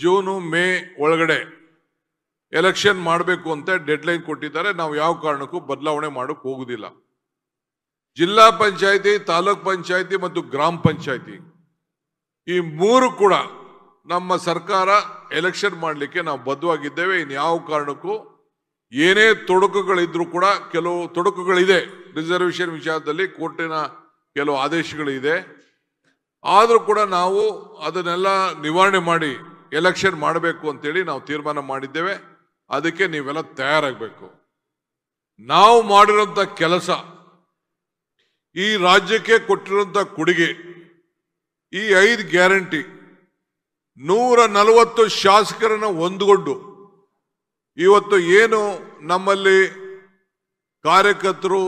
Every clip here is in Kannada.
ಜೂನ್ ಮೇ ಒಳಗಡೆ ಎಲೆಕ್ಷನ್ ಮಾಡಬೇಕು ಅಂತ ಡೆಡ್ಲೈನ್ ಕೊಟ್ಟಿದ್ದಾರೆ. ನಾವು ಯಾವ ಕಾರಣಕ್ಕೂ ಬದಲಾವಣೆ ಮಾಡೋಕೆ ಹೋಗುದಿಲ್ಲ. ಜಿಲ್ಲಾ ಪಂಚಾಯತಿ, ತಾಲೂಕ್ ಪಂಚಾಯತಿ ಮತ್ತು ಗ್ರಾಮ ಪಂಚಾಯತಿ ಈ ಮೂರು ಕೂಡ ನಮ್ಮ ಸರ್ಕಾರ ಎಲೆಕ್ಷನ್ ಮಾಡಲಿಕ್ಕೆ ನಾವು ಬದ್ಧವಾಗಿದ್ದೇವೆ. ಇನ್ನು ಯಾವ ಕಾರಣಕ್ಕೂ ಏನೇ ತೊಡಕುಗಳಿದ್ರೂ ಕೂಡ, ಕೆಲವು ತೊಡಕುಗಳಿದೆ ರಿಸರ್ವೇಶನ್ ವಿಚಾರದಲ್ಲಿ, ಕೋರ್ಟಿನ ಕೆಲವು ಆದೇಶಗಳಿದೆ. ಆದರೂ ಕೂಡ ನಾವು ಅದನ್ನೆಲ್ಲ ನಿವಾರಣೆ ಮಾಡಿ ಎಲೆಕ್ಷನ್ ಮಾಡಬೇಕು ಅಂತೇಳಿ ನಾವು ತೀರ್ಮಾನ ಮಾಡಿದ್ದೇವೆ. ಅದಕ್ಕೆ ನೀವೆಲ್ಲ ತಯಾರಾಗಬೇಕು. ನಾವು ಮಾಡಿರೋಂಥ ಕೆಲಸ, ಈ ರಾಜ್ಯಕ್ಕೆ ಕೊಟ್ಟಿರೋಂಥ ಕೊಡುಗೆ, ಈ 5 ಗ್ಯಾರಂಟಿ, 140 ಶಾಸಕರನ್ನ ಹೊಂದಿಕೊಂಡು ಇವತ್ತು ಏನು ನಮ್ಮಲ್ಲಿ ಕಾರ್ಯಕರ್ತರು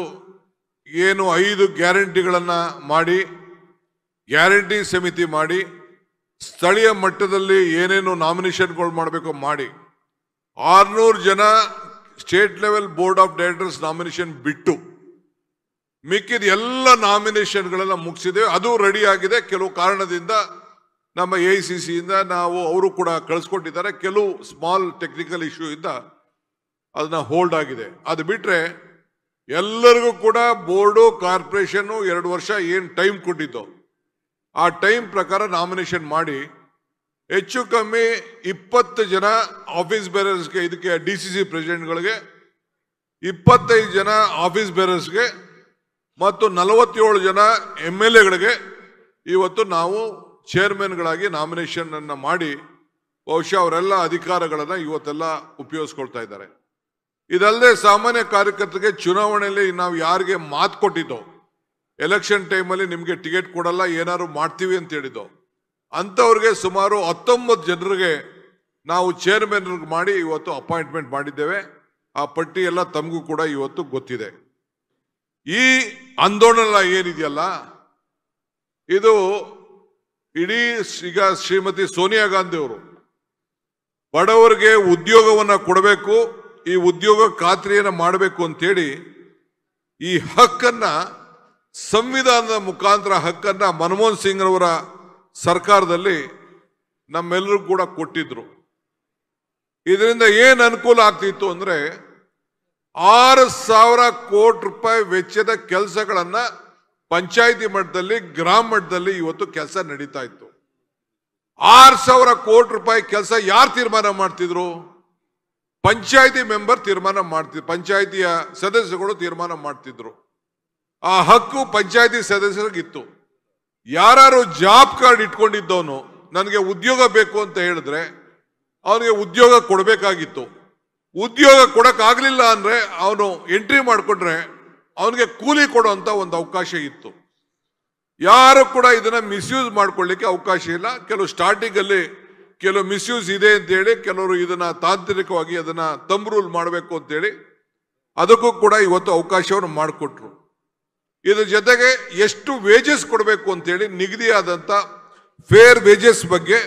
ಏನು 5 ಗ್ಯಾರಂಟಿಗಳನ್ನ ಮಾಡಿ, ಗ್ಯಾರಂಟಿ ಸಮಿತಿ ಮಾಡಿ, ಸ್ಥಳೀಯ ಮಟ್ಟದಲ್ಲಿ ಏನೇನು ನಾಮಿನೇಷನ್ಗಳು ಮಾಡಬೇಕು ಮಾಡಿ, 600 ಜನ state level board of directors nomination ಬಿಟ್ಟು ಮಿಕ್ಕಿದ ಎಲ್ಲ ನಾಮಿನೇಷನ್ಗಳೆಲ್ಲ ಮುಗಿಸಿದ್ದೇವೆ. ಅದು ರೆಡಿ ಆಗಿದೆ. ಕೆಲವು ಕಾರಣದಿಂದ ನಮ್ಮ AICC ಇಂದ ನಾವು ಅವರು ಕೂಡ ಕಳಿಸ್ಕೊಟ್ಟಿದ್ದಾರೆ. ಕೆಲವು ಸ್ಮಾಲ್ ಟೆಕ್ನಿಕಲ್ ಇಶ್ಯೂ ಇಂದ ಅದನ್ನ ಹೋಲ್ಡ್ ಆಗಿದೆ. ಅದು ಬಿಟ್ರೆ ಎಲ್ಲರಿಗೂ ಕೂಡ ಬೋರ್ಡು, ಕಾರ್ಪೊರೇಷನ್ 2 ವರ್ಷ ಏನು ಟೈಮ್ ಕೊಟ್ಟಿದ್ದು ಆ ಟೈಮ್ ಪ್ರಕಾರ ನಾಮಿನೇಷನ್ ಮಾಡಿ ಹೆಚ್ಚು ಕಮ್ಮಿ 20 ಜನ ಆಫೀಸ್ ಬೇರರ್ಸ್ಗೆ, ಇದಕ್ಕೆ DCC ಪ್ರೆಸಿಡೆಂಟ್ಗಳಿಗೆ 25 ಜನ ಆಫೀಸ್ ಬೇರರ್ಸ್ಗೆ ಮತ್ತು 47 ಜನ MLAಗಳಿಗೆ ಇವತ್ತು ನಾವು ಚೇರ್ಮನ್ಗಳಾಗಿ ನಾಮಿನೇಷನ್ ಅನ್ನ ಮಾಡಿ ಬಹುಶಃ ಅವರೆಲ್ಲ ಅಧಿಕಾರಗಳನ್ನ ಇವತ್ತೆಲ್ಲ ಉಪಯೋಗಿಸ್ಕೊಳ್ತಾ ಇದ್ದಾರೆ. ಇದಲ್ಲದೆ ಸಾಮಾನ್ಯ ಕಾರ್ಯಕರ್ತರಿಗೆ ಚುನಾವಣೆಯಲ್ಲಿ ನಾವು ಯಾರಿಗೆ ಮಾತು ಕೊಟ್ಟಿದ್ದೋ, ಎಲೆಕ್ಷನ್ ಟೈಮಲ್ಲಿ ನಿಮಗೆ ಟಿಕೆಟ್ ಕೊಡಲ್ಲ, ಏನಾದ್ರು ಮಾಡ್ತೀವಿ ಅಂತ ಹೇಳಿದ್ದೋ ಅಂಥವ್ರಿಗೆ ಸುಮಾರು 19 ಜನರಿಗೆ ನಾವು ಚೇರ್ಮನ್ ಮಾಡಿ ಇವತ್ತು ಅಪಾಯಿಂಟ್ಮೆಂಟ್ ಮಾಡಿದ್ದೇವೆ. ಆ ಪಟ್ಟಿ ಎಲ್ಲ ತಮಗೂ ಕೂಡ ಇವತ್ತು ಗೊತ್ತಿದೆ. ಈ ಆಂದೋಲನ ಏನಿದೆಯಲ್ಲ, ಇದು ಇಡೀ ಈಗ ಶ್ರೀಮತಿ ಸೋನಿಯಾ ಗಾಂಧಿ ಅವರು ಬಡವರಿಗೆ ಉದ್ಯೋಗವನ್ನ ಕೊಡಬೇಕು, ಈ ಉದ್ಯೋಗ ಖಾತ್ರಿಯನ್ನ ಮಾಡಬೇಕು ಅಂತೇಳಿ ಈ ಹಕ್ಕನ್ನ, ಸಂವಿಧಾನದ ಮುಖಾಂತರ ಹಕ್ಕನ್ನ ಮನಮೋಹನ್ ಸಿಂಗ್ ಅವರ ಸರ್ಕಾರದಲ್ಲಿ ನಮ್ಮೆಲ್ಲರೂ ಕೂಡ ಕೊಟ್ಟಿದ್ರು. ಇದರಿಂದ ಏನ್ ಅನುಕೂಲ ಆಗ್ತಿತ್ತು ಅಂದ್ರೆ 6,000 ಕೋಟಿ ರೂಪಾಯಿ ವೆಚ್ಚದ ಕೆಲಸಗಳನ್ನ ಪಂಚಾಯಿತಿ ಮಟ್ಟದಲ್ಲಿ, ಗ್ರಾಮ ಮಟ್ಟದಲ್ಲಿ ಇವತ್ತು ಕೆಲಸ ನಡೀತಾ ಇತ್ತು. 6,000 ಕೋಟಿ ರೂಪಾಯಿ ಕೆಲಸ ಯಾರು ತೀರ್ಮಾನ ಮಾಡ್ತಿದ್ರು? ಪಂಚಾಯಿತಿ ಮೆಂಬರ್ ತೀರ್ಮಾನ ಮಾಡ್ತಿದ್ರು, ಪಂಚಾಯಿತಿಯ ಸದಸ್ಯರುಗಳು ತೀರ್ಮಾನ ಮಾಡ್ತಿದ್ರು. ಆ ಹಕ್ಕು ಪಂಚಾಯಿತಿ ಸದಸ್ಯರಿಗಿತ್ತು. ಯಾರು ಜಾಬ್ ಕಾರ್ಡ್ ಇಟ್ಕೊಂಡಿದ್ದವನು ನನಗೆ ಉದ್ಯೋಗ ಬೇಕು ಅಂತ ಹೇಳಿದ್ರೆ ಅವನಿಗೆ ಉದ್ಯೋಗ ಕೊಡಬೇಕಾಗಿತ್ತು. ಉದ್ಯೋಗ ಕೊಡಕ್ಕಾಗ್ಲಿಲ್ಲ ಅಂದ್ರೆ ಅವನು ಎಂಟ್ರಿ ಮಾಡಿಕೊಂಡ್ರೆ ಅವನಿಗೆ ಕೂಲಿ ಕೊಡುವಂತ ಒಂದು ಅವಕಾಶ ಇತ್ತು. ಯಾರು ಕೂಡ ಇದನ್ನ ಮಿಸ್ಯೂಸ್ ಮಾಡ್ಕೊಳ್ಳಿಕ್ಕೆ ಅವಕಾಶ ಇಲ್ಲ. ಕೆಲವು ಸ್ಟಾರ್ಟಿಂಗ್ ಅಲ್ಲಿ ಕೆಲವು ಮಿಸ್ಯೂಸ್ ಇದೆ ಅಂತ ಹೇಳಿ ಕೆಲವರು ಇದನ್ನ ತಾಂತ್ರಿಕವಾಗಿ ಅದನ್ನ ತಂಬ್ ರೂಲ್ ಮಾಡಬೇಕು ಅಂತೇಳಿ ಅದಕ್ಕೂ ಕೂಡ ಇವತ್ತು ಅವಕಾಶವನ್ನು ಮಾಡಿಕೊಟ್ರು. ಇದ್ರ ಜೊತೆಗೆ ಎಷ್ಟು ವೇಜಸ್ ಕೊಡಬೇಕು ಅಂತೇಳಿ ನಿಗದಿಯಾದಂಥ ಫೇರ್ ವೇಜಸ್ ಬಗ್ಗೆ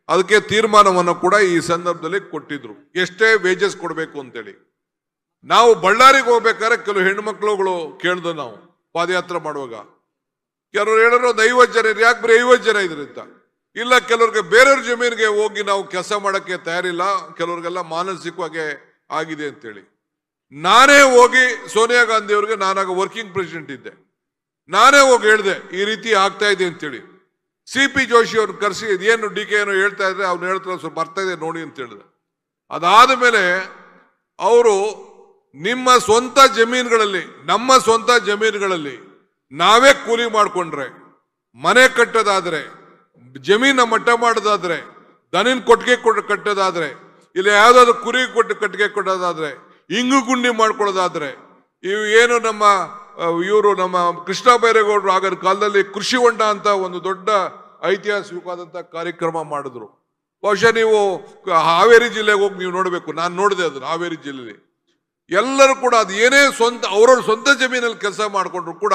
ಅದಕ್ಕೆ ತೀರ್ಮಾನವನ್ನು ಕೂಡ ಈ ಸಂದರ್ಭದಲ್ಲಿ ಕೊಟ್ಟಿದ್ರು. ಎಷ್ಟೇ ವೇಜಸ್ ಕೊಡಬೇಕು ಅಂತೇಳಿ. ನಾವು ಬಳ್ಳಾರಿಗೆ ಹೋಗ್ಬೇಕಾದ್ರೆ ಕೆಲವು ಹೆಣ್ಮಕ್ಳುಗಳು ಕೇಳ್ದು, ನಾವು ಪಾದಯಾತ್ರೆ ಮಾಡುವಾಗ ಕೆಲವರು ಹೇಳಿದ್ರು 50 ಜನ ಇದ್ರಿ, ಯಾಕೆ ಬರೀ 50 ಜನ ಇದ್ರಿ ಅಂತ. ಇಲ್ಲ, ಕೆಲವ್ರಿಗೆ ಬೇರೆಯವ್ರ ಜಮೀನಿಗೆ ಹೋಗಿ ನಾವು ಕೆಲಸ ಮಾಡೋಕ್ಕೆ ತಯಾರಿಲ್ಲ, ಕೆಲವ್ರಿಗೆಲ್ಲ ಮಾನಸಿಕವಾಗಿ ಆಗಿದೆ ಅಂತೇಳಿ. ನಾನೇ ಹೋಗಿ ಸೋನಿಯಾ ಗಾಂಧಿ ಅವ್ರಿಗೆ, ನಾನಾಗ ವರ್ಕಿಂಗ್ ಪ್ರೆಸಿಡೆಂಟ್ ಇದ್ದೆ, ನಾನೇ ಹೋಗಿ ಹೇಳಿದೆ ಈ ರೀತಿ ಆಗ್ತಾ ಇದೆ ಅಂತೇಳಿ. CP ಜೋಶಿ ಅವ್ರನ್ನ ಕರೆಸಿ ಇದೇನು DK ಏನೋ ಹೇಳ್ತಾ ಇದ್ರೆ ಅವ್ನು ಹೇಳ್ತಾರೆ ಸ್ವಲ್ಪ ಬರ್ತಾ ಇದೆ ನೋಡಿ ಅಂತ ಹೇಳಿದೆ. ಅದಾದ ಮೇಲೆ ಅವರು ನಿಮ್ಮ ಸ್ವಂತ ಜಮೀನುಗಳಲ್ಲಿ, ನಮ್ಮ ಸ್ವಂತ ಜಮೀನುಗಳಲ್ಲಿ ನಾವೇ ಕೂಲಿ ಮಾಡಿಕೊಂಡ್ರೆ, ಮನೆ ಕಟ್ಟೋದಾದ್ರೆ, ಜಮೀನ ಮಟ್ಟ ಮಾಡೋದಾದ್ರೆ, ದನಿನ ಕೊಟ್ಟಿಗೆ ಕಟ್ಟೋದಾದ್ರೆ, ಇಲ್ಲ ಯಾವ್ದಾದ್ರು ಕುರಿ ಕೊಟ್ಟು ಕಟ್ಟಿಗೆ ಕೊಟ್ಟೋದಾದ್ರೆ, ಇಂಗು ಗುಂಡಿ ಮಾಡ್ಕೊಳ್ಳೋದಾದ್ರೆ, ಇವು ಏನು ನಮ್ಮ ಕೃಷ್ಣ ಬೈರೇಗೌಡರು ಆಗದ ಕಾಲದಲ್ಲಿ ಕೃಷಿ ಹೊಂಡ ಅಂತ ಒಂದು ದೊಡ್ಡ ಐತಿಹಾಸಿಕವಾದಂತ ಕಾರ್ಯಕ್ರಮ ಮಾಡಿದ್ರು. ಬಹುಶಃ ನೀವು ಹಾವೇರಿ ಜಿಲ್ಲೆಗೆ ಹೋಗಿ ನೀವು ನೋಡ್ಬೇಕು, ನಾನು ನೋಡಿದೆ ಅದನ್ನ. ಹಾವೇರಿ ಜಿಲ್ಲೆಯಲ್ಲಿ ಎಲ್ಲರೂ ಕೂಡ ಅದು ಏನೇ ಅವ್ರವ್ರ ಸ್ವಂತ ಜಮೀನಲ್ಲಿ ಕೆಲಸ ಮಾಡಿಕೊಂಡ್ರು ಕೂಡ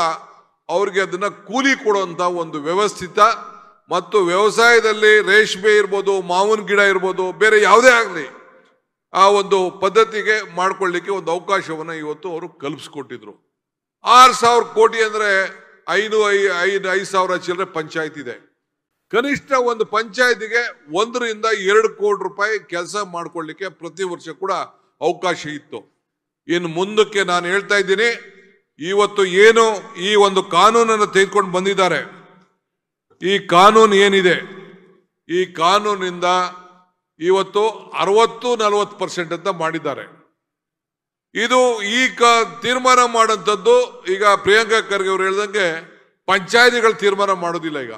ಅವ್ರಿಗೆ ಅದನ್ನ ಕೂಲಿ ಕೊಡುವಂತ ಒಂದು ವ್ಯವಸ್ಥಿತ ಮತ್ತು ವ್ಯವಸಾಯದಲ್ಲಿ ರೇಷ್ಮೆ ಇರ್ಬೋದು, ಮಾವಿನ ಗಿಡ ಇರ್ಬೋದು, ಬೇರೆ ಯಾವುದೇ ಆಗಲಿ ಆ ಒಂದು ಪದ್ಧತಿಗೆ ಮಾಡ್ಕೊಳ್ಳಿಕ್ಕೆ ಒಂದು ಅವಕಾಶವನ್ನು ಇವತ್ತು ಅವರು ಕಲ್ಪಿಸ್ಕೊಟ್ಟಿದ್ರು. 6,000 ಕೋಟಿ ಅಂದ್ರೆ 5,000 ಚಿಲ್ಲರೆ ಪಂಚಾಯತ್ ಇದೆ. ಕನಿಷ್ಠ ಒಂದು ಪಂಚಾಯತಿಗೆ 1 ರಿಂದ 2 ಕೋಟಿ ರೂಪಾಯಿ ಕೆಲಸ ಮಾಡ್ಕೊಳ್ಳಿಕ್ಕೆ ಪ್ರತಿ ವರ್ಷ ಕೂಡ ಅವಕಾಶ ಇತ್ತು. ಇನ್ನು ಮುಂದಕ್ಕೆ ನಾನು ಹೇಳ್ತಾ ಇದ್ದೀನಿ, ಇವತ್ತು ಏನು ಈ ಒಂದು ಕಾನೂನನ್ನು ತೆಗೆದುಕೊಂಡು ಬಂದಿದ್ದಾರೆ, ಈ ಕಾನೂನು ಏನಿದೆ, ಈ ಕಾನೂನಿಂದ ಇವತ್ತು 60-40% ಅಂತ ಮಾಡಿದ್ದಾರೆ. ಇದು ಈಗ ತೀರ್ಮಾನ ಮಾಡೋಂಥದ್ದು ಈಗ ಪ್ರಿಯಾಂಕಾ ಖರ್ಗೆ ಅವರು ಹೇಳ್ದಂಗೆ ಪಂಚಾಯತಿಗಳು ತೀರ್ಮಾನ ಮಾಡೋದಿಲ್ಲ, ಈಗ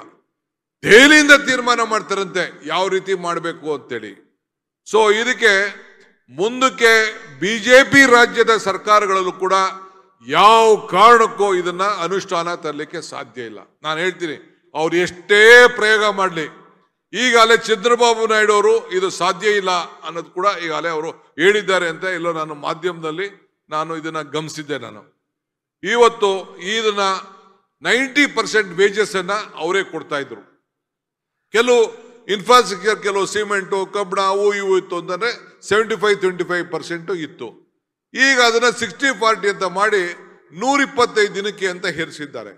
ದೆಹಲಿಯಿಂದ ತೀರ್ಮಾನ ಮಾಡ್ತಾರಂತೆ ಯಾವ ರೀತಿ ಮಾಡಬೇಕು ಅಂತೇಳಿ. ಸೊ ಇದಕ್ಕೆ ಮುಂದಕ್ಕೆ ಬಿಜೆಪಿ ರಾಜ್ಯದ ಸರ್ಕಾರಗಳಲ್ಲೂ ಕೂಡ ಯಾವ ಕಾರಣಕ್ಕೂ ಇದನ್ನ ಅನುಷ್ಠಾನ ತರಲಿಕ್ಕೆ ಸಾಧ್ಯ ಇಲ್ಲ. ನಾನು ಹೇಳ್ತೀನಿ, ಅವ್ರು ಎಷ್ಟೇ ಪ್ರಯೋಗ ಮಾಡಲಿ, ಈಗಾಗಲೇ ಚಂದ್ರಬಾಬು ನಾಯ್ಡು ಅವರು ಇದು ಸಾಧ್ಯ ಇಲ್ಲ ಅನ್ನೋದು ಕೂಡ ಈಗಾಗಲೇ ಅವರು ಹೇಳಿದ್ದಾರೆ ಅಂತ ಎಲ್ಲೋ ನಾನು ಮಾಧ್ಯಮದಲ್ಲಿ ನಾನು ಇದನ್ನ ಗಮನಿಸಿದ್ದೆ. ನಾನು ಇವತ್ತು ಇದನ್ನ 90% ವೇಜಸ್ ಅನ್ನ ಅವರೇ ಕೊಡ್ತಾ ಇದ್ರು. ಕೆಲವು ಇನ್ಫ್ರಾಸ್ಟ್ರಕ್ಚರ್, ಕೆಲವು ಸಿಮೆಂಟು, ಕಬ್ಬಣ, ಅವು ಇವು ಇತ್ತು ಅಂತಂದ್ರೆ 75-25% ಇತ್ತು. ಈಗ ಅದನ್ನ 60-40 ಅಂತ ಮಾಡಿ 125 ದಿನಕ್ಕೆ ಅಂತ ಹೇರಿಸಿದ್ದಾರೆ.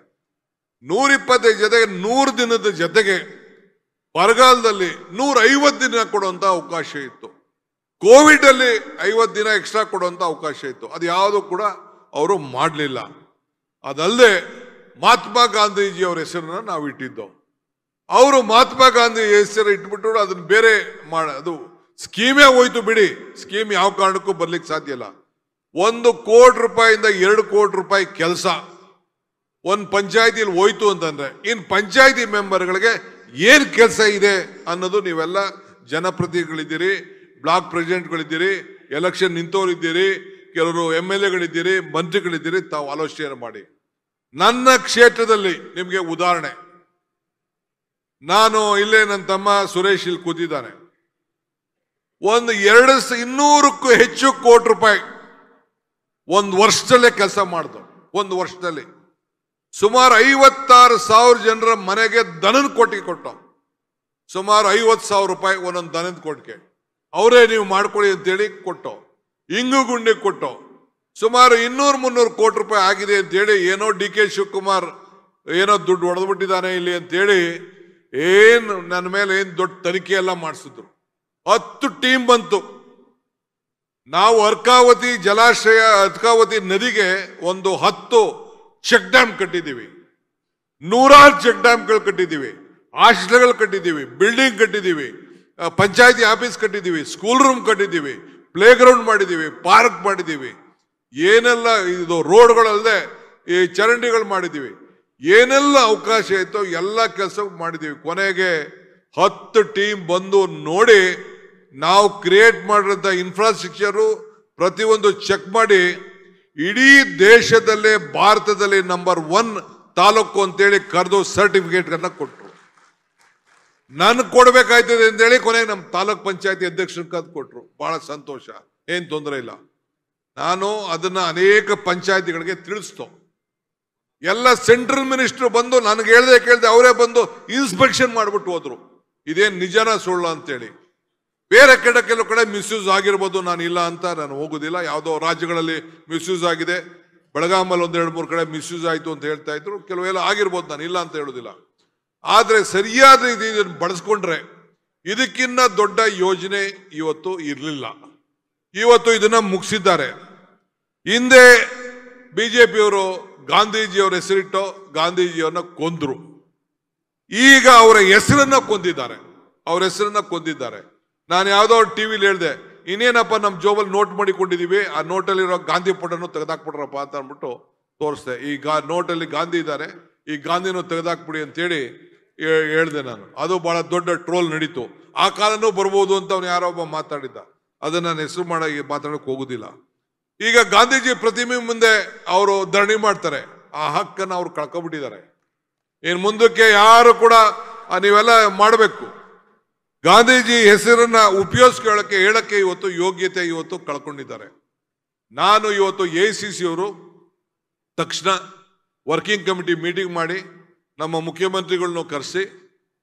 125 ಜೊತೆಗೆ 100 ದಿನದ ಜೊತೆಗೆ ಬರಗಾಲದಲ್ಲಿ 150 ದಿನ ಕೊಡುವಂತ ಅವಕಾಶ ಇತ್ತು. ಕೋವಿಡ್ ಅಲ್ಲಿ 50 ದಿನ ಎಕ್ಸ್ಟ್ರಾ ಕೊಡುವಂತ ಅವಕಾಶ ಇತ್ತು. ಅದು ಯಾವುದು ಕೂಡ ಅವರು ಮಾಡಲಿಲ್ಲ. ಅದಲ್ಲದೆ ಮಹಾತ್ಮ ಗಾಂಧೀಜಿ ಅವರ ಹೆಸರನ್ನ ನಾವು ಇಟ್ಟಿದ್ದು. ಅವರು ಮಹಾತ್ಮ ಗಾಂಧಿ ಹೆಸರು ಇಟ್ಬಿಟ್ಟು ಅದನ್ನ ಬೇರೆ ಅದು ಸ್ಕೀಮೇ ಹೋಯ್ತು ಬಿಡಿ. ಸ್ಕೀಮ್ ಯಾವ ಕಾರಣಕ್ಕೂ ಬರ್ಲಿಕ್ಕೆ ಸಾಧ್ಯ ಇಲ್ಲ. 1 ಕೋಟಿ ರೂಪಾಯಿಂದ 2 ಕೋಟಿ ರೂಪಾಯಿ ಕೆಲಸ ಒಂದು ಪಂಚಾಯತಿಯಲ್ಲಿ ಹೋಯ್ತು ಅಂತಂದ್ರೆ ಇನ್ ಪಂಚಾಯತಿ ಮೆಂಬರ್ಗಳಿಗೆ ಏನ್ ಕೆಲಸ ಇದೆ ಅನ್ನೋದು ನೀವೆಲ್ಲ ಜನಪ್ರತಿನಿಧಿಗಳಿದ್ದೀರಿ, ಬ್ಲಾಕ್ ಪ್ರೆಸಿಡೆಂಟ್ಗಳಿದ್ದೀರಿ, ಎಲೆಕ್ಷನ್ ನಿಂತವರಿದ್ದೀರಿ, ಕೆಲವರು MLAಗಳಿದ್ದೀರಿ, ಮಂತ್ರಿಗಳಿದ್ದೀರಿ, ತಾವು ಆಲೋಚನೆ ಮಾಡಿ. ನನ್ನ ಕ್ಷೇತ್ರದಲ್ಲಿ ನಿಮ್ಗೆ ಉದಾಹರಣೆ, ನಾನು ಇಲ್ಲೇ ನನ್ನ ತಮ್ಮ ಸುರೇಶ್ ಇಲ್ಲಿ ಕೂತಿದ್ದಾನೆ. ಒಂದು 200ಕ್ಕೂ ಹೆಚ್ಚು ಕೋಟಿ ರೂಪಾಯಿ ಒಂದು ವರ್ಷದಲ್ಲೇ ಕೆಲಸ ಮಾಡಿದ್ರು. ಒಂದು ವರ್ಷದಲ್ಲಿ ಸುಮಾರು 56,000 ಜನರ ಮನೆಗೆ ದನದ ಕೊಟ್ಟಿಗೆ ಕೊಟ್ಟು, ಸುಮಾರು 50,000 ರೂಪಾಯಿ ಒಂದೊಂದು ದನದ ಕೊಟ್ಟಿಗೆ ಅವರೇ ನೀವು ಮಾಡ್ಕೊಳ್ಳಿ ಅಂತೇಳಿ ಕೊಟ್ಟು, ಇಂಗು ಗುಂಡಿ ಕೊಟ್ಟು ಸುಮಾರು 200-300 ಕೋಟಿ ರೂಪಾಯಿ ಆಗಿದೆ ಅಂತೇಳಿ ಏನೋ DK ಶಿವಕುಮಾರ್ ಏನೋ ದುಡ್ಡು ಹೊಡೆದ್ಬಿಟ್ಟಿದ್ದಾನೆ ಇಲ್ಲಿ ಅಂತೇಳಿ ಏನು ನನ್ನ ಮೇಲೆ ಏನು ದೊಡ್ಡ ತನಿಖೆ ಎಲ್ಲ ಮಾಡಿಸಿದ್ರು. 10 ಟೀಮ್ ಬಂತು. ನಾವು ಅರ್ಕಾವತಿ ಜಲಾಶಯ, ಅರ್ಕಾವತಿ ನದಿಗೆ ಒಂದು 10 ಚೆಕ್ ಡ್ಯಾಮ್ ಕಟ್ಟಿದ್ದೀವಿ, 100 ಚೆಕ್ ಡ್ಯಾಮ್ಗಳು ಕಟ್ಟಿದ್ದೀವಿ, ಹಾಸ್ಟೆಲ್ಗಳು ಕಟ್ಟಿದ್ದೀವಿ, ಬಿಲ್ಡಿಂಗ್ ಕಟ್ಟಿದ್ದೀವಿ, ಪಂಚಾಯತಿ ಆಫೀಸ್ ಕಟ್ಟಿದ್ದೀವಿ, ಸ್ಕೂಲ್ ರೂಮ್ ಕಟ್ಟಿದ್ದೀವಿ, ಪ್ಲೇ ಗ್ರೌಂಡ್ ಮಾಡಿದ್ದೀವಿ, ಪಾರ್ಕ್ ಮಾಡಿದ್ದೀವಿ, ಏನೆಲ್ಲ ಇದು ರೋಡ್ಗಳಲ್ಲದೆ ಈ ಚರಂಡಿಗಳು ಮಾಡಿದ್ದೀವಿ, ಏನೆಲ್ಲ ಅವಕಾಶ ಇತ್ತು ಎಲ್ಲ ಕೆಲಸ ಮಾಡಿದ್ದೀವಿ. ಕೊನೆಗೆ 10 ಟೀಮ್ ಬಂದು ನೋಡಿ ನಾವು ಕ್ರಿಯೇಟ್ ಮಾಡಿರೋಂಥ ಇನ್ಫ್ರಾಸ್ಟ್ರಕ್ಚರು ಪ್ರತಿಯೊಂದು ಚೆಕ್ ಮಾಡಿ ಇಡೀ ದೇಶದಲ್ಲೇ ಭಾರತದಲ್ಲಿ ನಂಬರ್ 1 ತಾಲೂಕು ಅಂತೇಳಿ ಕರೆದು ಸರ್ಟಿಫಿಕೇಟ್ಗಳನ್ನ ಕೊಟ್ಟರು. ನನ್ಗೆ ಕೊಡ್ಬೇಕಾಯ್ತದೆ ಅಂತೇಳಿ ಕೊನೆಗೆ ನಮ್ಮ ತಾಲೂಕ್ ಪಂಚಾಯತಿ ಅಧ್ಯಕ್ಷರು ಕರೆದು ಕೊಟ್ರು. ಬಹಳ ಸಂತೋಷ, ಏನ್ ತೊಂದರೆ ಇಲ್ಲ. ನಾನು ಅದನ್ನ ಅನೇಕ ಪಂಚಾಯತಿಗಳಿಗೆ ತಿಳಿಸ್ತು. ಎಲ್ಲ ಸೆಂಟ್ರಲ್ ಮಿನಿಸ್ಟರ್ ಬಂದು ನನಗೆ ಕೇಳ್ದೆ ಅವರೇ ಬಂದು ಇನ್ಸ್ಪೆಕ್ಷನ್ ಮಾಡ್ಬಿಟ್ಟು ಹೋದ್ರು. ಇದೇನ್ ನಿಜನ ಸುಳ್ಳು ಅಂತೇಳಿ. ಬೇರೆ ಕೆಲವು ಕಡೆ ಮಿಸ್ಯೂಸ್ ಆಗಿರ್ಬೋದು, ನಾನು ಇಲ್ಲ ಅಂತ ನಾನು ಹೋಗುದಿಲ್ಲ. ಯಾವುದೋ ರಾಜ್ಯಗಳಲ್ಲಿ ಮಿಸ್ಯೂಸ್ ಆಗಿದೆ, ಬೆಳಗಾಮಲ್ಲಿ 1-2-3 ಕಡೆ ಮಿಸ್ಯೂಸ್ ಆಯ್ತು ಅಂತ ಹೇಳ್ತಾ ಇದ್ರು. ಕೆಲವೆಲ್ಲ ಆಗಿರ್ಬೋದು, ನಾನು ಇಲ್ಲ ಅಂತ ಹೇಳುದಿಲ್ಲ. ಆದ್ರೆ ಸರಿಯಾದ ಇದನ್ನು ಬಳಸ್ಕೊಂಡ್ರೆ ಇದಕ್ಕಿನ್ನ ದೊಡ್ಡ ಯೋಜನೆ ಇವತ್ತು ಇರಲಿಲ್ಲ. ಇವತ್ತು ಇದನ್ನ ಮುಗಿಸಿದ್ದಾರೆ. ಹಿಂದೆ ಬಿಜೆಪಿಯವರು ಗಾಂಧೀಜಿಯವರ ಹೆಸರಿಟ್ಟು ಗಾಂಧೀಜಿಯವರನ್ನ ಕೊಂದ್ರು. ಈಗ ಅವರ ಹೆಸರನ್ನ ಕೊಂದಿದ್ದಾರೆ. ನಾನು ಯಾವುದೋ ಟಿವಿಲಿ ಹೇಳ್ದೆ, ಇನ್ನೇನಪ್ಪ ನಮ್ಮ ಜೋಬಲ್ಲಿ ನೋಟ್ ಮಾಡಿಕೊಂಡಿದೀವಿ, ಆ ನೋಟಲ್ಲಿರೋ ಗಾಂಧಿ ಫೋಟೋನು ತೆಗೆದಾಕ್ಬಿಟ್ರಪ್ಪ ಅಂತ ಅಂದ್ಬಿಟ್ಟು ತೋರಿಸ್ದೆ. ಈ ನೋಟಲ್ಲಿ ಗಾಂಧಿ ಇದ್ದಾರೆ, ಈ ಗಾಂಧಿನೂ ತೆಗೆದಾಕ್ಬಿಡಿ ಅಂತೇಳಿ ಹೇಳ್ದೆ ನಾನು. ಅದು ಬಹಳ ದೊಡ್ಡ ಟ್ರೋಲ್ ನಡೀತು. ಆ ಕಾಲನೂ ಬರ್ಬೋದು ಅಂತ ಅವ್ನು ಯಾರೋ ಒಬ್ಬ ಮಾತಾಡಿದ್ದ. ಅದನ್ನ ನಾನು ಹೆಸರು ಮಾತಾಡೋಕೆ ಹೋಗುದಿಲ್ಲ. ಈಗ ಗಾಂಧೀಜಿ ಪ್ರತಿಮೆ ಮುಂದೆ ಅವರು ಧರಣಿ ಮಾಡ್ತಾರೆ. ಆ ಹಕ್ಕನ್ನು ಅವ್ರು ಕಳ್ಕೊಬಿಟ್ಟಿದ್ದಾರೆ. ಇನ್ನು ಮುಂದಕ್ಕೆ ಯಾರು ಕೂಡ ನೀವೆಲ್ಲ ಮಾಡಬೇಕು. ಗಾಂಧೀಜಿ ಹೆಸರನ್ನ ಉಪಯೋಗಿಸ್ಕೊಳ್ಳಕ್ಕೆ ಹೇಳಕ್ಕೆ ಇವತ್ತು ಯೋಗ್ಯತೆ ಇವತ್ತು ಕಳ್ಕೊಂಡಿದ್ದಾರೆ. ನಾನು ಇವತ್ತು AICC ಅವರು ತಕ್ಷಣ ವರ್ಕಿಂಗ್ ಕಮಿಟಿ ಮೀಟಿಂಗ್ ಮಾಡಿ ನಮ್ಮ ಮುಖ್ಯಮಂತ್ರಿಗಳನ್ನ ಕರೆಸಿ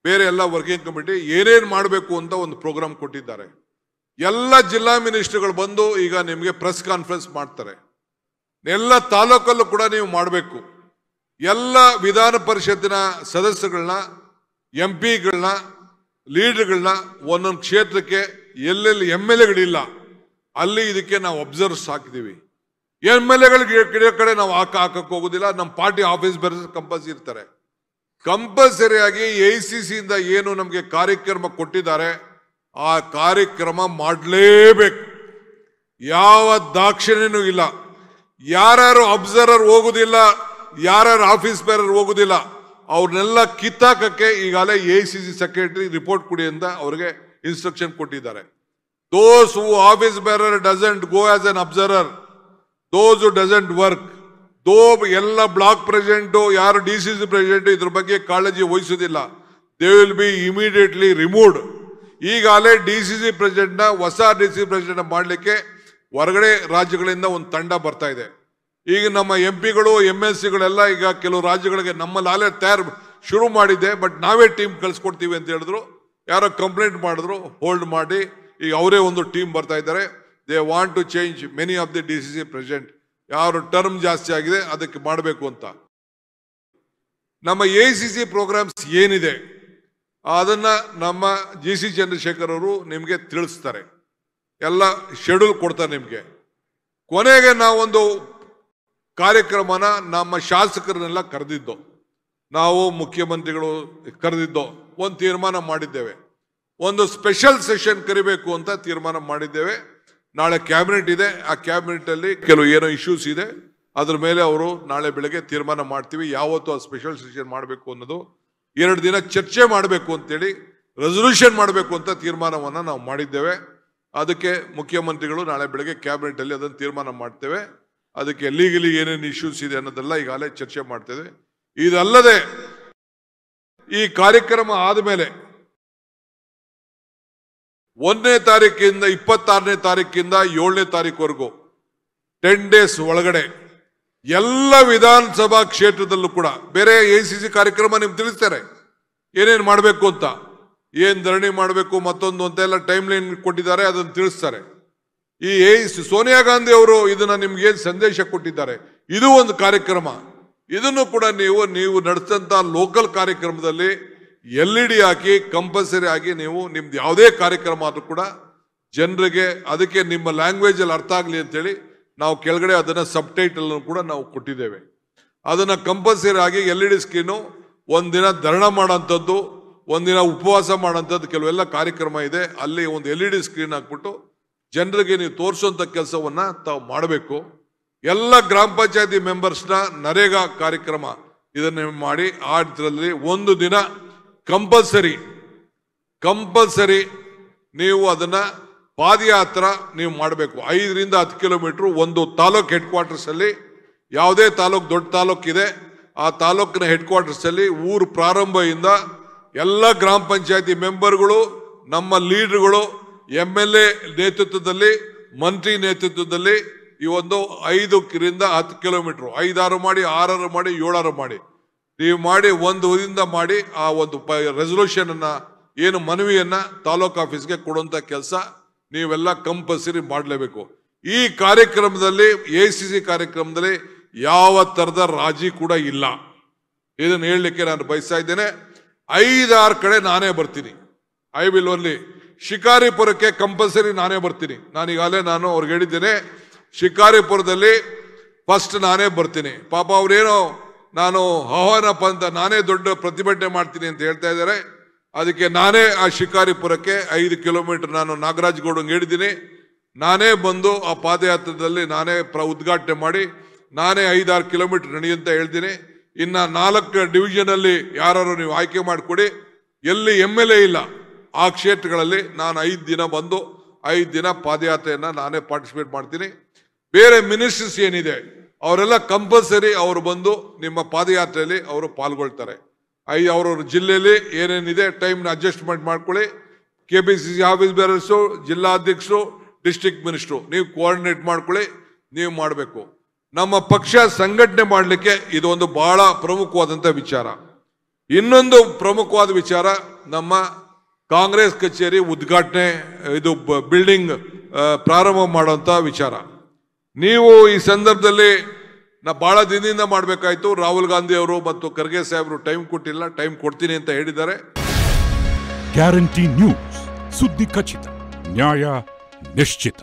ಬೇರೆ ಎಲ್ಲ ವರ್ಕಿಂಗ್ ಕಮಿಟಿ ಏನೇನು ಮಾಡಬೇಕು ಅಂತ ಒಂದು ಪ್ರೋಗ್ರಾಮ್ ಕೊಟ್ಟಿದ್ದಾರೆ. ಎಲ್ಲ ಜಿಲ್ಲಾ ಮಿನಿಸ್ಟರ್ಗಳು ಬಂದು ಈಗ ನಿಮಗೆ ಪ್ರೆಸ್ ಕಾನ್ಫರೆನ್ಸ್ ಮಾಡ್ತಾರೆ. ಎಲ್ಲ ತಾಲೂಕಲ್ಲೂ ಕೂಡ ನೀವು ಮಾಡಬೇಕು. ಎಲ್ಲ ವಿಧಾನ ಪರಿಷತ್ತಿನ ಸದಸ್ಯಗಳನ್ನ MP ಗಳನ್ನ ಲೀಡರ್ಗಳನ್ನ ಒಂದೊಂದು ಕ್ಷೇತ್ರಕ್ಕೆ ಎಲ್ಲೆಲ್ಲಿ MLAಗಳಿಲ್ಲ ಅಲ್ಲಿ ಇದಕ್ಕೆ ನಾವು ಅಬ್ಸರ್ವ್ಸ್ ಹಾಕಿದೀವಿ. MLAಗಳಿಗೆ ಕಡೆ ನಾವು ಹಾಕಕ್ಕೆ ಹೋಗೋದಿಲ್ಲ. ನಮ್ಮ ಪಾರ್ಟಿ ಆಫೀಸ್ ಬೇರೆ ಕಂಪಲ್ಸರಿ ಇರ್ತಾರೆ. ಕಂಪಲ್ಸರಿಯಾಗಿ AICC ಇಂದ ಏನು ನಮಗೆ ಕಾರ್ಯಕ್ರಮ ಕೊಟ್ಟಿದ್ದಾರೆ ಆ ಕಾರ್ಯಕ್ರಮ ಮಾಡಲೇಬೇಕು. ಯಾವ ದಾಕ್ಷಿಣ್ಯನೂ ಇಲ್ಲ. ಯಾರು ಅಬ್ಸರ್ವರ್ ಹೋಗುದಿಲ್ಲ, ಯಾರು ಆಫೀಸ್ ಬೇರರ್ ಹೋಗುದಿಲ್ಲ, ಅವ್ರನ್ನೆಲ್ಲ ಕಿತ್ತಾಕಕ್ಕೆ ಈಗಾಗಲೇ AICC ಸೆಕ್ರೆಟರಿ ರಿಪೋರ್ಟ್ ಕೊಡಿ ಅಂತ ಅವ್ರಿಗೆ ಇನ್ಸ್ಟ್ರಕ್ಷನ್ ಕೊಟ್ಟಿದ್ದಾರೆ. Those who office bearer doesn't go as an observer, those who doesn't work, ಎಲ್ಲ ಬ್ಲಾಕ್ ಪ್ರೆಸಿಡೆಂಟ್ ಯಾರು DCC ಪ್ರೆಸಿಡೆಂಟ್ ಇದ್ರ ಬಗ್ಗೆ ಕಾಳಜಿ ವಹಿಸೋದಿಲ್ಲ, they will be immediately removed. ಈಗಾಗಲೇ DCC ಪ್ರೆಸಿಡೆಂಟ್ ನ ಹೊಸ DCC ಪ್ರೆಸಿಡೆಂಟ್ ಮಾಡಲಿಕ್ಕೆ ಹೊರಗಡೆ ರಾಜ್ಯಗಳಿಂದ ಒಂದು ತಂಡ ಬರ್ತಾ ಇದೆ. ಈಗ ನಮ್ಮ MP ಗಳು MLCಗಳೆಲ್ಲ ಈಗ ಕೆಲವು ರಾಜ್ಯಗಳಿಗೆ ನಮ್ಮಲ್ಲಿ ಶುರು ಮಾಡಿದೆ, ಬಟ್ ನಾವೇ ಟೀಮ್ ಕಳ್ಸಿಕೊಡ್ತೀವಿ ಅಂತ ಹೇಳಿದ್ರು. ಯಾರೋ ಕಂಪ್ಲೇಂಟ್ ಮಾಡಿದ್ರು, ಹೋಲ್ಡ್ ಮಾಡಿ ಈಗ ಅವರೇ ಒಂದು ಟೀಮ್ ಬರ್ತಾ ಇದ್ದಾರೆ. They want to change many of the DCC president. ಯಾರು ಟರ್ಮ್ ಜಾಸ್ತಿ ಆಗಿದೆ ಅದಕ್ಕೆ ಮಾಡಬೇಕು ಅಂತ. ನಮ್ಮ AICC ಪ್ರೋಗ್ರಾಮ್ಸ್ ಏನಿದೆ ಅದನ್ನ ನಮ್ಮ GC ಚಂದ್ರಶೇಖರ್ ಅವರು ನಿಮಗೆ ತಿಳಿಸ್ತಾರೆ. ಎಲ್ಲ ಶೆಡ್ಯೂಲ್ ಕೊಡ್ತಾರೆ ನಿಮಗೆ. ಕೊನೆಗೆ ನಾವೊಂದು ಕಾರ್ಯಕ್ರಮನ ನಮ್ಮ ಶಾಸಕರನ್ನೆಲ್ಲ ಕರೆದಿದ್ದು, ನಾವು ಮುಖ್ಯಮಂತ್ರಿಗಳು ಕರೆದಿದ್ದು ಒಂದು ತೀರ್ಮಾನ ಮಾಡಿದ್ದೇವೆ. ಒಂದು ಸ್ಪೆಷಲ್ ಸೆಷನ್ ಕರಿಬೇಕು ಅಂತ ತೀರ್ಮಾನ ಮಾಡಿದ್ದೇವೆ. ನಾಳೆ ಕ್ಯಾಬಿನೆಟ್ ಇದೆ. ಆ ಕ್ಯಾಬಿನೆಟ್ ಅಲ್ಲಿ ಕೆಲವು ಏನೋ ಇಶ್ಯೂಸ್ ಇದೆ, ಅದ್ರ ಮೇಲೆ ಅವರು ನಾಳೆ ಬೆಳಗ್ಗೆ ತೀರ್ಮಾನ ಮಾಡ್ತೀವಿ. ಯಾವತ್ತು ಆ ಸ್ಪೆಷಲ್ ಸೆಷನ್ ಮಾಡಬೇಕು ಅನ್ನೋದು 2 ದಿನ ಚರ್ಚೆ ಮಾಡಬೇಕು ಅಂತೇಳಿ ರೆಸೊಲ್ಯೂಷನ್ ಮಾಡಬೇಕು ಅಂತ ತೀರ್ಮಾನವನ್ನ ನಾವು ಮಾಡಿದ್ದೇವೆ. ಅದಕ್ಕೆ ಮುಖ್ಯಮಂತ್ರಿಗಳು ನಾಳೆ ಬೆಳಗ್ಗೆ ಕ್ಯಾಬಿನೆಟ್ ಅಲ್ಲಿ ಅದನ್ನು ತೀರ್ಮಾನ ಮಾಡ್ತೇವೆ. ಅದಕ್ಕೆ ಲೀಗಲಿ ಏನೇನು ಇಶ್ಯೂಸ್ ಇದೆ ಅನ್ನೋದೆಲ್ಲ ಈಗಾಗಲೇ ಚರ್ಚೆ ಮಾಡ್ತೇವೆ. ಇದಲ್ಲದೆ ಈ ಕಾರ್ಯಕ್ರಮ ಆದಮೇಲೆ 1ನೇ ತಾರೀಕಿಂದ 26ನೇ ತಾರೀಕಿಂದ 7ನೇ ತಾರೀಕುವರೆಗೂ 10 ಡೇಸ್ ಒಳಗಡೆ ಎಲ್ಲ ವಿಧಾನಸಭಾ ಕ್ಷೇತ್ರದಲ್ಲೂ ಕೂಡ ಬೇರೆ AICC ಕಾರ್ಯಕ್ರಮ ನಿಮ್ಗೆ ತಿಳಿಸ್ತಾರೆ ಏನೇನು ಮಾಡಬೇಕು ಅಂತ, ಏನ್ ಧರಣಿ ಮಾಡಬೇಕು ಮತ್ತೊಂದು ಅಂತೆಲ್ಲ ಟೈಮ್ ಲೈನ್ ಕೊಟ್ಟಿದ್ದಾರೆ, ಅದನ್ನು ತಿಳಿಸ್ತಾರೆ. ಈ ಸೋನಿಯಾ ಗಾಂಧಿ ಅವರು ಇದನ್ನ ನಿಮ್ಗೆ ಏನ್ ಸಂದೇಶ ಕೊಟ್ಟಿದ್ದಾರೆ, ಇದು ಒಂದು ಕಾರ್ಯಕ್ರಮ. ಇದನ್ನು ಕೂಡ ನೀವು ನಡೆಸಿದಂತ ಲೋಕಲ್ ಕಾರ್ಯಕ್ರಮದಲ್ಲಿ LED ಹಾಕಿ ಕಂಪಲ್ಸರಿ ಆಗಿ ನೀವು ನಿಮ್ದು ಯಾವುದೇ ಕಾರ್ಯಕ್ರಮ ಆದ್ರೂ ಕೂಡ ಜನರಿಗೆ ಅದಕ್ಕೆ ನಿಮ್ಮ ಲ್ಯಾಂಗ್ವೇಜ್ ಅಲ್ಲಿ ಅರ್ಥ ಆಗ್ಲಿ ಅಂತೇಳಿ ನಾವು ಕೆಳಗಡೆ ಅದನ್ನ ಸಬ್ ಟೈಟಲ್ ಕೂಡ ನಾವು ಕೊಟ್ಟಿದ್ದೇವೆ. ಅದನ್ನ ಕಂಪಲ್ಸರಿ ಆಗಿ LED ಸ್ಕ್ರೀನು, ಒಂದಿನ ಧರಣ ಮಾಡೋಂಥದ್ದು, ಒಂದಿನ ಉಪವಾಸ ಮಾಡೋಂಥದ್ದು ಕೆಲವೆಲ್ಲ ಕಾರ್ಯಕ್ರಮ ಇದೆ. ಅಲ್ಲಿ ಒಂದು LED ಸ್ಕ್ರೀನ್ ಹಾಕ್ಬಿಟ್ಟು ಜನರಿಗೆ ನೀವು ತೋರಿಸುವಂತ ಕೆಲಸವನ್ನ ತಾವು ಮಾಡಬೇಕು. ಎಲ್ಲ ಗ್ರಾಮ ಪಂಚಾಯತಿ ಮೆಂಬರ್ಸ್ನ ನರೇಗಾ ಕಾರ್ಯಕ್ರಮ ಇದನ್ನ ಮಾಡಿ ಆ ಇದರಲ್ಲಿ ಒಂದು ದಿನ ಕಂಪಲ್ಸರಿ ನೀವು ಅದನ್ನ ಪಾದಯಾತ್ರೆ ನೀವು ಮಾಡಬೇಕು. 5 ರಿಂದ 10 ಕಿಲೋಮೀಟರ್ ಒಂದು ತಾಲೂಕ್ ಹೆಡ್ ಕ್ವಾರ್ಟರ್ಸ್ ಅಲ್ಲಿ, ಯಾವುದೇ ತಾಲೂಕ್ ದೊಡ್ಡ ತಾಲೂಕ್ ಇದೆ ಆ ತಾಲೂಕಿನ ಹೆಡ್ ಕ್ವಾರ್ಟರ್ಸ್ ಅಲ್ಲಿ ಊರು ಪ್ರಾರಂಭದಿಂದ ಎಲ್ಲ ಗ್ರಾಮ ಪಂಚಾಯತಿ ಮೆಂಬರ್ಗಳು, ನಮ್ಮ ಲೀಡರ್ಗಳು, MLA ನೇತೃತ್ವದಲ್ಲಿ, ಮಂತ್ರಿ ನೇತೃತ್ವದಲ್ಲಿ ಈ ಒಂದು 5 ರಿಂದ 10 ಕಿಲೋಮೀಟರ್ 5 ಮಾಡಿ 6 ಮಾಡಿ 7 ಮಾಡಿ ನೀವು ಮಾಡಿ ಒಂದು ಊರಿಂದ ಮಾಡಿ ಆ ಒಂದು ರೆಸೊಲ್ಯೂಷನ್ ಅನ್ನ ಏನು ಮನವಿಯನ್ನ ತಾಲೂಕ್ ಆಫೀಸ್ಗೆ ಕೊಡುವಂತ ಕೆಲಸ ನೀವೆಲ್ಲ ಕಂಪಲ್ಸರಿ ಮಾಡಲೇಬೇಕು. ಈ ಕಾರ್ಯಕ್ರಮದಲ್ಲಿ AICC ಕಾರ್ಯಕ್ರಮದಲ್ಲಿ ಯಾವ ತರದ ರಾಜಿ ಕೂಡ ಇಲ್ಲ. ಇದನ್ನು ಹೇಳಲಿಕ್ಕೆ ನಾನು ಬಯಸ್ತಾ ಇದ್ದೇನೆ. 5-6 ಕಡೆ ನಾನೇ ಬರ್ತೀನಿ. ಐ ವಿಲ್ ಓನ್ಲಿ ಶಿಕಾರಿಪುರಕ್ಕೆ ಕಂಪಲ್ಸರಿ ನಾನೇ ಬರ್ತೀನಿ. ನಾನೀಗಾಗಲೇ ಅವ್ರಿಗೆ ಹೇಳಿದ್ದೇನೆ, ಶಿಕಾರಿಪುರದಲ್ಲಿ ಫಸ್ಟ್ ನಾನೇ ಬರ್ತೀನಿ. ಪಾಪ ಅವ್ರೇನೋ ನಾನು ಆಹ್ವಾನಪ್ಪ ಅಂತ ನಾನೇ ದೊಡ್ಡ ಪ್ರತಿಭಟನೆ ಮಾಡ್ತೀನಿ ಅಂತ ಹೇಳ್ತಾ ಇದ್ದಾರೆ. ಅದಕ್ಕೆ ನಾನೇ ಆ ಶಿಕಾರಿಪುರಕ್ಕೆ 5 ಕಿಲೋಮೀಟರ್ ನಾನು ನಾಗರಾಜ್ ಗೌಡಂಗೆ ಹೇಳಿದ್ದೀನಿ. ನಾನೇ ಬಂದು ಆ ಪಾದಯಾತ್ರೆಯಲ್ಲಿ ನಾನೇ ಉದ್ಘಾಟನೆ ಮಾಡಿ ನಾನೇ 5-6 ಕಿಲೋಮೀಟರ್ ನಡೆಯುವಂತ ಹೇಳ್ತೀನಿ. ಇನ್ನ 4 ಡಿವಿಷನ್ ಅಲ್ಲಿ ಯಾರು ನೀವು ಆಯ್ಕೆ ಮಾಡಿಕೊಡಿ. ಎಲ್ಲಿ MLA ಇಲ್ಲ ಆ ಕ್ಷೇತ್ರಗಳಲ್ಲಿ ನಾನು 5 ದಿನ ಬಂದು 5 ದಿನ ಪಾದಯಾತ್ರೆಯನ್ನ ನಾನೇ ಪಾರ್ಟಿಸಿಪೇಟ್ ಮಾಡ್ತೀನಿ. ಬೇರೆ ಮಿನಿಸ್ಟರ್ಸ್ ಏನಿದೆ ಅವರೆಲ್ಲ ಕಂಪಲ್ಸರಿ ಅವರು ಬಂದು ನಿಮ್ಮ ಪಾದಯಾತ್ರೆಯಲ್ಲಿ ಅವರು ಪಾಲ್ಗೊಳ್ತಾರೆ. ಅವ್ರವ್ರ ಜಿಲ್ಲೆಯಲ್ಲಿ ಏನೇನಿದೆ ಟೈಮ್ನ ಅಡ್ಜಸ್ಟ್ಮೆಂಟ್ ಮಾಡ್ಕೊಳ್ಳಿ. KPCC office bearers, ಜಿಲ್ಲಾಧ್ಯಕ್ಷರು, district minister ನೀವು ಕೋಆರ್ಡಿನೇಟ್ ಮಾಡ್ಕೊಳ್ಳಿ. ನೀವು ಮಾಡಬೇಕು. ನಮ್ಮ ಪಕ್ಷ ಸಂಘಟನೆ ಮಾಡಲಿಕ್ಕೆ ಇದು ಒಂದು ಬಹಳ ಪ್ರಮುಖವಾದಂಥ ವಿಚಾರ. ಇನ್ನೊಂದು ಪ್ರಮುಖವಾದ ವಿಚಾರ, ನಮ್ಮ ಕಾಂಗ್ರೆಸ್ ಕಚೇರಿ ಉದ್ಘಾಟನೆ, ಇದು ಬಿಲ್ಡಿಂಗ್ ಪ್ರಾರಂಭ ಮಾಡುವಂತ ವಿಚಾರ. ನೀವು ಈ ಸಂದರ್ಭದಲ್ಲಿ ಬಹಳ ದಿನದಿಂದ ಮಾಡಬೇಕಾಯ್ತು. ರಾಹುಲ್ ಗಾಂಧಿ ಅವರು ಮತ್ತು ಖರ್ಗೆ ಸಾಹೇಬರು ಟೈಮ್ ಕೊಟ್ಟಿಲ್ಲ, ಟೈಮ್ ಕೊಡ್ತೀನಿ ಅಂತ ಹೇಳಿದ್ದಾರೆ. ಗ್ಯಾರಂಟಿ ನ್ಯೂಸ್, ಸುದ್ದಿ ಖಚಿತ, ನ್ಯಾಯ ನಿಶ್ಚಿತ.